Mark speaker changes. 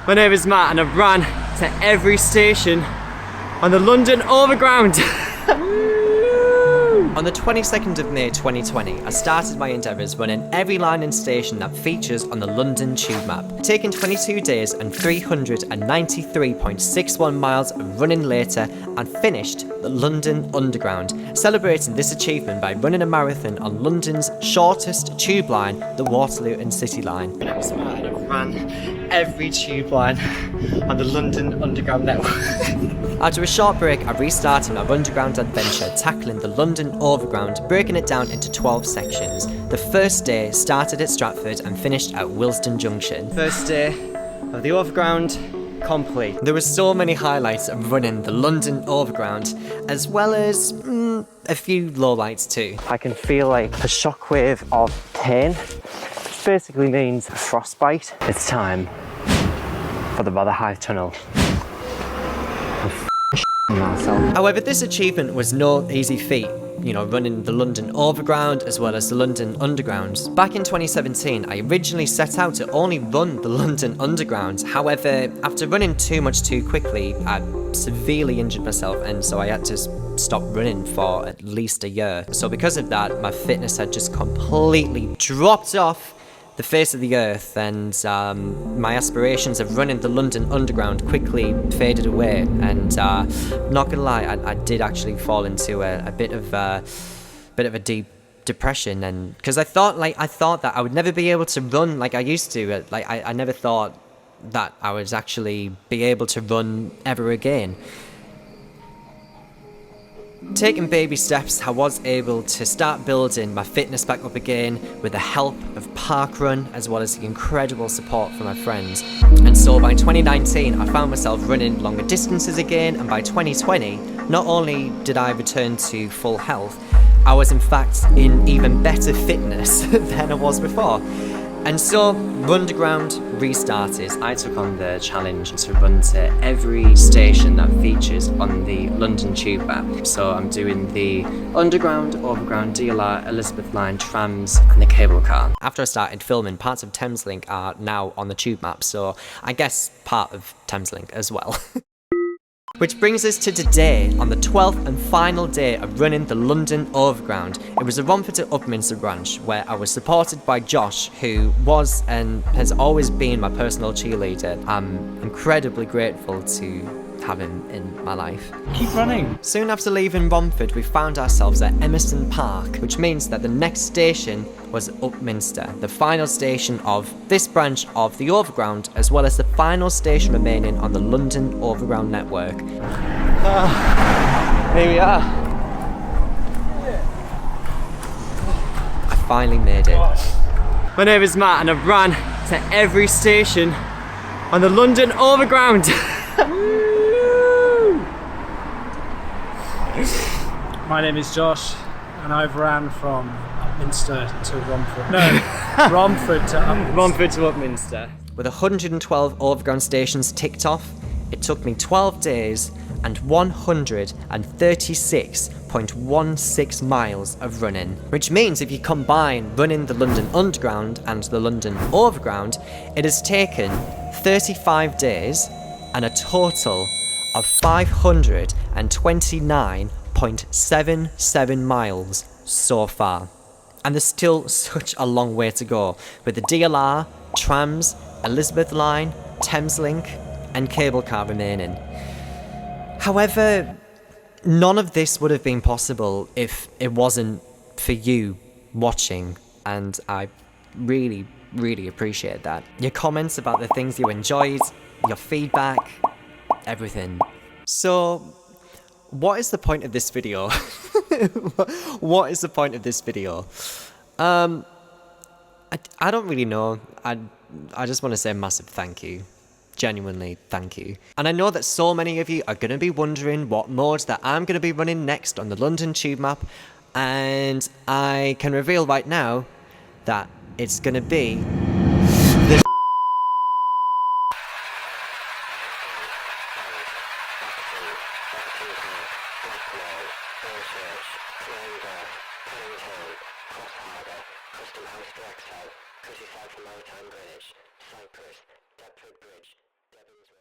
Speaker 1: My name is Matt and I've ran to every station on the London Overground.
Speaker 2: On the 22nd of May 2020, I started my endeavours running every line and station that features on the London Tube map, taking 22 days and 393.61 miles of running later and finished the London Underground, celebrating this achievement by running a marathon on London's shortest tube line, the Waterloo and City line.
Speaker 1: My name is Matt and I've ran every tube line on the London Underground network.
Speaker 2: After a short break, I restarted my underground adventure, tackling the London Overground, breaking it down into 12 sections. The first day started at Stratford and finished at Willesden Junction.
Speaker 1: First day of the Overground complete.
Speaker 2: There were so many highlights of running the London Overground, as well as a few lowlights too.
Speaker 3: I can feel like a shockwave of pain, which basically means frostbite. It's time for the Rotherhithe Tunnel.
Speaker 2: However, this achievement was no easy feat, running the London Overground as well as the London Underground. Back in 2017, I originally set out to only run the London Underground. However, after running too much too quickly, I severely injured myself, and so I had to stop running for at least a year. So because of that, my fitness had just completely dropped off the face of the earth, and my aspirations of running the London Underground quickly faded away. And not gonna lie, I did actually fall into a bit of a deep depression, and because I thought that I would never be able to run like I used to. I never thought that I would actually be able to run ever again. Taking baby steps, I was able to start building my fitness back up again with the help of parkrun as well as the incredible support from my friends. And so by 2019, I found myself running longer distances again, and by 2020, not only did I return to full health, I was in fact in even better fitness than I was before. And so, Runderground restarted. I took on the challenge to run to every station that features on the London Tube map. So I'm doing the Underground, Overground, DLR, Elizabeth Line, trams and the cable car. After I started filming, parts of Thameslink are now on the Tube map, so I guess part of Thameslink as well. Which brings us to today, on the 12th and final day of running the London Overground. It was a Romford to Upminster branch, where I was supported by Josh, who was and has always been my personal cheerleader. I'm incredibly grateful to have him in my life.
Speaker 4: Keep running.
Speaker 2: Soon after leaving Romford, we found ourselves at Emerson Park, which means that the next station was Upminster, the final station of this branch of the Overground, as well as the final station remaining on the London Overground network.
Speaker 1: Here we are.
Speaker 2: I finally made it.
Speaker 1: My name is Matt and I've ran to every station on the London Overground.
Speaker 4: My name is Josh, and I've ran from Upminster to Romford. No, Romford to Upminster.
Speaker 1: Romford to Upminster.
Speaker 2: With 112 Overground stations ticked off, it took me 12 days and 136.16 miles of running. Which means if you combine running the London Underground and the London Overground, it has taken 35 days and a total of 529.77 miles so far. And there's still such a long way to go, with the DLR, trams, Elizabeth Line, Thameslink and cable car remaining. However, none of this would have been possible if it wasn't for you watching, and I really, really appreciate that. Your comments about the things you enjoyed, your feedback, everything. So, what is the point of this video? What is the point of this video? I don't really know. I just want to say a massive thank you. Genuinely, thank you. And I know that so many of you are going to be wondering what modes that I'm going to be running next on the London Tube map, and I can reveal right now that it's going to be the Custom House Direct Customized for Maritime Bridge, Cyprus, Deptford Bridge.
Speaker 5: Evans